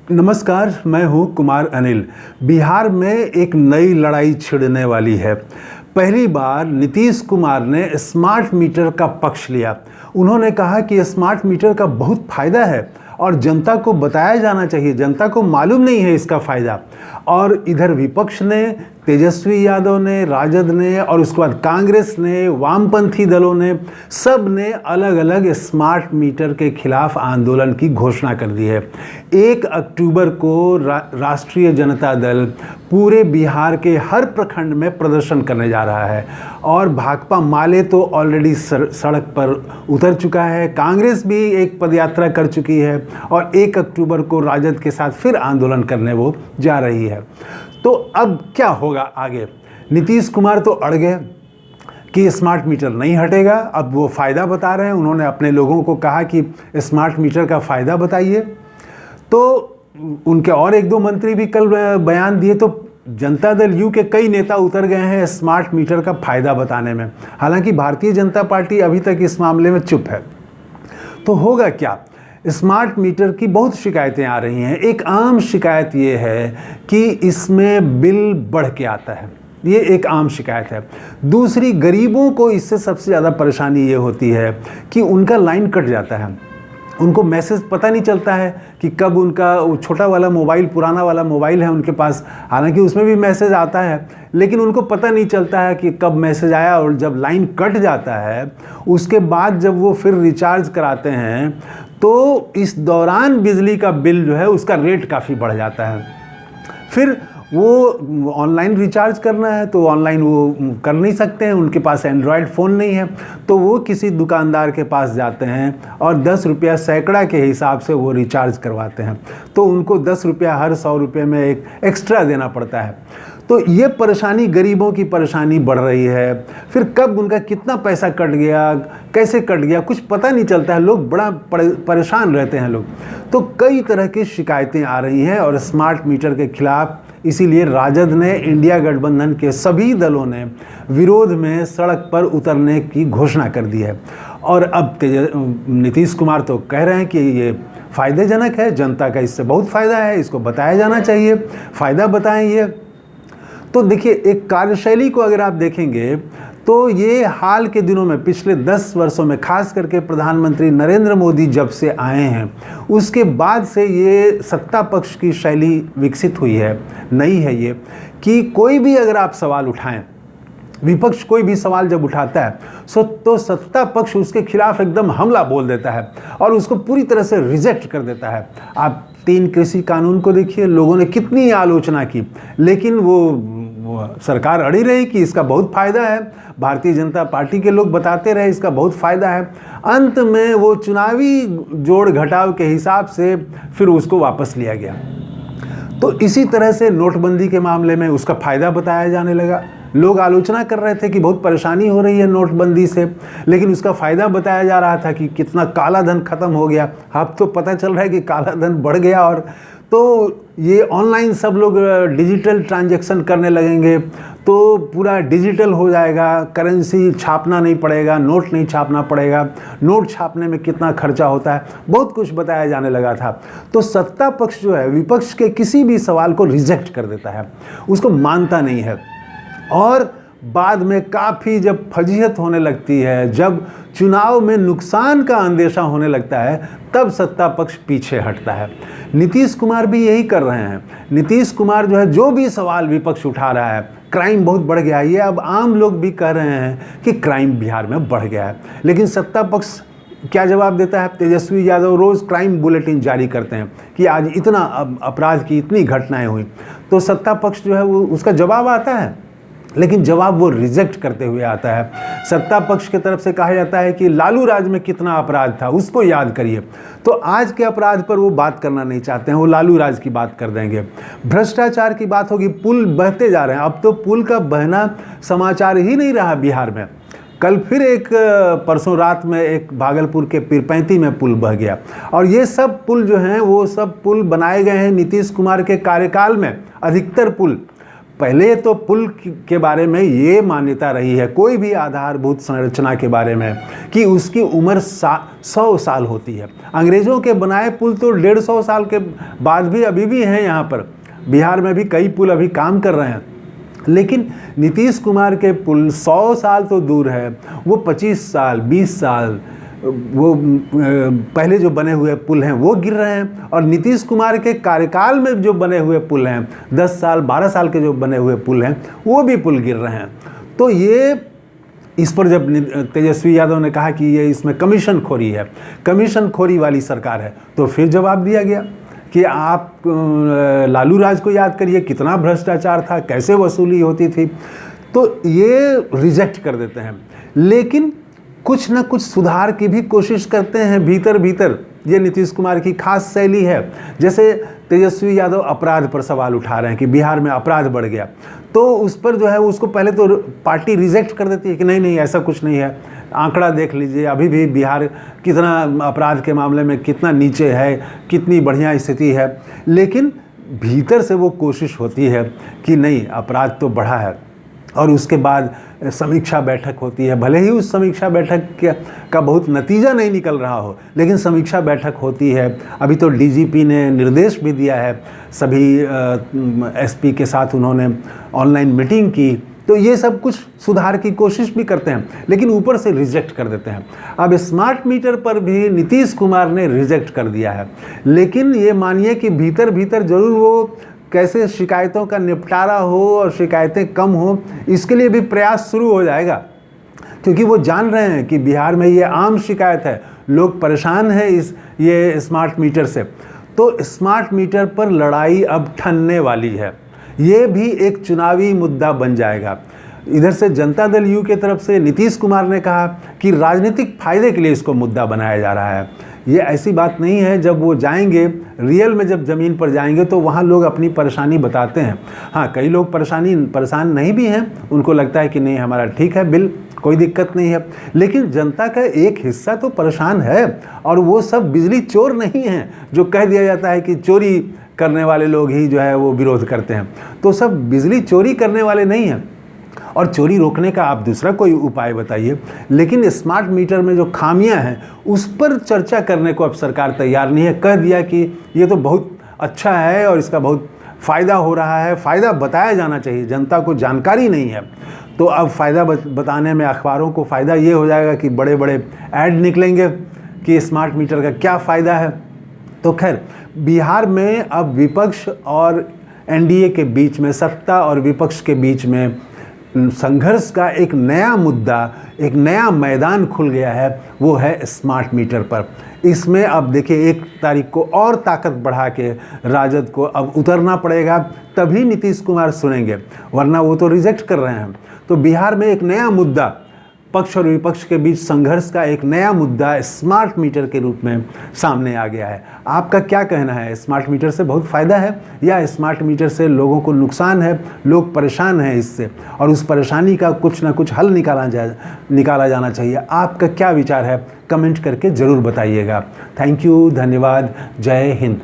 नमस्कार, मैं हूं कुमार अनिल। बिहार में एक नई लड़ाई छिड़ने वाली है। पहली बार नीतीश कुमार ने स्मार्ट मीटर का पक्ष लिया। उन्होंने कहा कि स्मार्ट मीटर का बहुत फायदा है और जनता को बताया जाना चाहिए, जनता को मालूम नहीं है इसका फ़ायदा। और इधर विपक्ष ने, तेजस्वी यादव ने, राजद ने और उसके बाद कांग्रेस ने, वामपंथी दलों ने, सब ने अलग अलग स्मार्ट मीटर के खिलाफ आंदोलन की घोषणा कर दी है। 1 अक्टूबर को राष्ट्रीय जनता दल पूरे बिहार के हर प्रखंड में प्रदर्शन करने जा रहा है और भाकपा माले तो ऑलरेडी सड़क पर उतर चुका है। कांग्रेस भी एक पदयात्रा कर चुकी है और 1 अक्टूबर को राजद के साथ फिर आंदोलन करने वो जा रही है। तो अब क्या होगा आगे? नीतीश कुमार तो अड़ गए कि स्मार्ट मीटर नहीं हटेगा। अब वो फ़ायदा बता रहे हैं। उन्होंने अपने लोगों को कहा कि स्मार्ट मीटर का फ़ायदा बताइए। तो उनके और 1-2 मंत्री भी कल बयान दिए। तो जनता दल यू के कई नेता उतर गए हैं स्मार्ट मीटर का फ़ायदा बताने में। हालांकि भारतीय जनता पार्टी अभी तक इस मामले में चुप है। तो होगा क्या? स्मार्ट मीटर की बहुत शिकायतें आ रही हैं। एक आम शिकायत ये है कि इसमें बिल बढ़ के आता है। ये एक आम शिकायत है। दूसरी, गरीबों को इससे सबसे ज़्यादा परेशानी ये होती है कि उनका लाइन कट जाता है। उनको मैसेज पता नहीं चलता है कि कब उनका वो छोटा वाला मोबाइल, पुराना वाला मोबाइल है उनके पास, हालांकि उसमें भी मैसेज आता है, लेकिन उनको पता नहीं चलता है कि कब मैसेज आया। और जब लाइन कट जाता है उसके बाद जब वो फिर रिचार्ज कराते हैं तो इस दौरान बिजली का बिल जो है उसका रेट काफ़ी बढ़ जाता है। फिर वो ऑनलाइन रिचार्ज करना है तो ऑनलाइन वो कर नहीं सकते हैं, उनके पास एंड्रॉयड फ़ोन नहीं है। तो वो किसी दुकानदार के पास जाते हैं और 10 रुपया सैकड़ा के हिसाब से वो रिचार्ज करवाते हैं। तो उनको 10 रुपया हर 100 रुपये में एक एक्स्ट्रा देना पड़ता है। तो ये परेशानी, गरीबों की परेशानी बढ़ रही है। फिर कब उनका कितना पैसा कट गया, कैसे कट गया, कुछ पता नहीं चलता है। लोग बड़ा परेशान रहते हैं लोग। तो कई तरह की शिकायतें आ रही हैं और स्मार्ट मीटर के खिलाफ इसीलिए राजद ने, इंडिया गठबंधन के सभी दलों ने विरोध में सड़क पर उतरने की घोषणा कर दी है। और अब नीतीश कुमार तो कह रहे हैं कि ये फ़ायदेजनक है, जनता का इससे बहुत फ़ायदा है, इसको बताया जाना चाहिए, फ़ायदा बताएं ये। तो देखिए, एक कार्यशैली को अगर आप देखेंगे तो ये हाल के दिनों में, पिछले 10 वर्षों में, खास करके प्रधानमंत्री नरेंद्र मोदी जब से आए हैं उसके बाद से ये सत्ता पक्ष की शैली विकसित हुई है, नई है ये, कि कोई भी अगर आप सवाल उठाएं, विपक्ष कोई भी सवाल जब उठाता है तो सत्ता पक्ष उसके खिलाफ एकदम हमला बोल देता है और उसको पूरी तरह से रिजेक्ट कर देता है। आप 3 कृषि कानून को देखिए, लोगों ने कितनी आलोचना की, लेकिन वो सरकार अड़ी रही कि इसका बहुत फ़ायदा है। भारतीय जनता पार्टी के लोग बताते रहे इसका बहुत फ़ायदा है। अंत में वो चुनावी जोड़ घटाव के हिसाब से फिर उसको वापस लिया गया। तो इसी तरह से नोटबंदी के मामले में उसका फ़ायदा बताया जाने लगा। लोग आलोचना कर रहे थे कि बहुत परेशानी हो रही है नोटबंदी से, लेकिन उसका फ़ायदा बताया जा रहा था कि कितना काला धन ख़त्म हो गया। अब तो पता चल रहा है कि काला धन बढ़ गया। और तो ये ऑनलाइन सब लोग डिजिटल ट्रांजैक्शन करने लगेंगे तो पूरा डिजिटल हो जाएगा, करेंसी छापना नहीं पड़ेगा, नोट नहीं छापना पड़ेगा। नोट छापने में कितना खर्चा होता है, बहुत कुछ बताया जाने लगा था। तो सत्ता पक्ष जो है विपक्ष के किसी भी सवाल को रिजेक्ट कर देता है, उसको मानता नहीं है। और बाद में काफ़ी जब फजीहत होने लगती है, जब चुनाव में नुकसान का अंदेशा होने लगता है, तब सत्ता पक्ष पीछे हटता है। नीतीश कुमार भी यही कर रहे हैं। नीतीश कुमार जो है, जो भी सवाल विपक्ष उठा रहा है, क्राइम बहुत बढ़ गया है, ये अब आम लोग भी कह रहे हैं कि क्राइम बिहार में बढ़ गया है, लेकिन सत्ता पक्ष क्या जवाब देता है? तेजस्वी यादव रोज़ क्राइम बुलेटिन जारी करते हैं कि आज इतना अपराध की इतनी घटनाएं हुई। तो सत्ता पक्ष जो है वो उसका जवाब आता है, लेकिन जवाब वो रिजेक्ट करते हुए आता है। सत्ता पक्ष की तरफ से कहा जाता है कि लालू राज में कितना अपराध था उसको याद करिए। तो आज के अपराध पर वो बात करना नहीं चाहते हैं, वो लालू राज की बात कर देंगे। भ्रष्टाचार की बात होगी, पुल बहते जा रहे हैं। अब तो पुल का बहना समाचार ही नहीं रहा बिहार में। कल फिर एक परसों रात में एक भागलपुर के पीरपैंती में पुल बह गया। और ये सब पुल जो हैं वो सब पुल बनाए गए हैं नीतीश कुमार के कार्यकाल में। अधिकतर पुल पहले तो पुल के बारे में ये मान्यता रही है, कोई भी आधारभूत संरचना के बारे में, कि उसकी उम्र 100 साल होती है। अंग्रेज़ों के बनाए पुल तो 150 साल के बाद भी अभी भी हैं। यहाँ पर बिहार में भी कई पुल अभी काम कर रहे हैं, लेकिन नीतीश कुमार के पुल 100 साल तो दूर है, वो 25 साल 20 साल वो पहले जो बने हुए पुल हैं वो गिर रहे हैं, और नीतीश कुमार के कार्यकाल में जो बने हुए पुल हैं 10 साल 12 साल के जो बने हुए पुल हैं वो भी पुल गिर रहे हैं। तो ये इस पर जब तेजस्वी यादव ने कहा कि ये इसमें कमीशन खोरी है, कमीशन खोरी वाली सरकार है, तो फिर जवाब दिया गया कि आप लालू राज को याद करिए, कितना भ्रष्टाचार था, कैसे वसूली होती थी। तो ये रिजेक्ट कर देते हैं, लेकिन कुछ ना कुछ सुधार की भी कोशिश करते हैं भीतर भीतर। ये नीतीश कुमार की खास शैली है। जैसे तेजस्वी यादव अपराध पर सवाल उठा रहे हैं कि बिहार में अपराध बढ़ गया, तो उस पर जो है उसको पहले तो पार्टी रिजेक्ट कर देती है कि नहीं नहीं ऐसा कुछ नहीं है, आंकड़ा देख लीजिए, अभी भी बिहार कितना अपराध के मामले में कितना नीचे है, कितनी बढ़िया स्थिति है। लेकिन भीतर से वो कोशिश होती है कि नहीं अपराध तो बढ़ा है, और उसके बाद समीक्षा बैठक होती है। भले ही उस समीक्षा बैठक का बहुत नतीजा नहीं निकल रहा हो, लेकिन समीक्षा बैठक होती है। अभी तो डीजीपी ने निर्देश भी दिया है, सभी एसपी के साथ उन्होंने ऑनलाइन मीटिंग की। तो ये सब कुछ सुधार की कोशिश भी करते हैं, लेकिन ऊपर से रिजेक्ट कर देते हैं। अब स्मार्ट मीटर पर भी नीतीश कुमार ने रिजेक्ट कर दिया है, लेकिन ये मानिए कि भीतर भीतर जरूर वो कैसे शिकायतों का निपटारा हो और शिकायतें कम हो, इसके लिए भी प्रयास शुरू हो जाएगा, क्योंकि वो जान रहे हैं कि बिहार में ये आम शिकायत है, लोग परेशान हैं ये स्मार्ट मीटर से। तो स्मार्ट मीटर पर लड़ाई अब ठनने वाली है, ये भी एक चुनावी मुद्दा बन जाएगा। इधर से जनता दल यू के तरफ से नीतीश कुमार ने कहा कि राजनीतिक फायदे के लिए इसको मुद्दा बनाया जा रहा है। ये ऐसी बात नहीं है, जब वो जाएंगे रियल में, जब ज़मीन पर जाएंगे तो वहाँ लोग अपनी परेशानी बताते हैं। हाँ, कई लोग परेशान नहीं भी हैं, उनको लगता है कि नहीं हमारा ठीक है, बिल कोई दिक्कत नहीं है, लेकिन जनता का एक हिस्सा तो परेशान है, और वो सब बिजली चोर नहीं हैं जो कह दिया जाता है कि चोरी करने वाले लोग ही जो है वो विरोध करते हैं। तो सब बिजली चोरी करने वाले नहीं हैं, और चोरी रोकने का आप दूसरा कोई उपाय बताइए। लेकिन स्मार्ट मीटर में जो खामियां हैं उस पर चर्चा करने को अब सरकार तैयार नहीं है। कह दिया कि ये तो बहुत अच्छा है और इसका बहुत फ़ायदा हो रहा है, फ़ायदा बताया जाना चाहिए, जनता को जानकारी नहीं है। तो अब फ़ायदा बताने में अखबारों को फ़ायदा ये हो जाएगा कि बड़े बड़े ऐड निकलेंगे कि स्मार्ट मीटर का क्या फ़ायदा है। तो खैर, बिहार में अब विपक्ष और एनडीए के बीच में, सत्ता और विपक्ष के बीच में संघर्ष का एक नया मुद्दा, एक नया मैदान खुल गया है, वो है स्मार्ट मीटर पर। इसमें अब देखिए 1 तारीख को और ताकत बढ़ा के राजद को अब उतरना पड़ेगा, तभी नीतीश कुमार सुनेंगे, वरना वो तो रिजेक्ट कर रहे हैं। तो बिहार में एक नया मुद्दा, पक्ष और विपक्ष के बीच संघर्ष का एक नया मुद्दा स्मार्ट मीटर के रूप में सामने आ गया है। आपका क्या कहना है? स्मार्ट मीटर से बहुत फ़ायदा है या स्मार्ट मीटर से लोगों को नुकसान है, लोग परेशान हैं इससे, और उस परेशानी का कुछ ना कुछ हल निकाला जाना चाहिए? आपका क्या विचार है? कमेंट करके ज़रूर बताइएगा। थैंक यू, धन्यवाद, जय हिंद।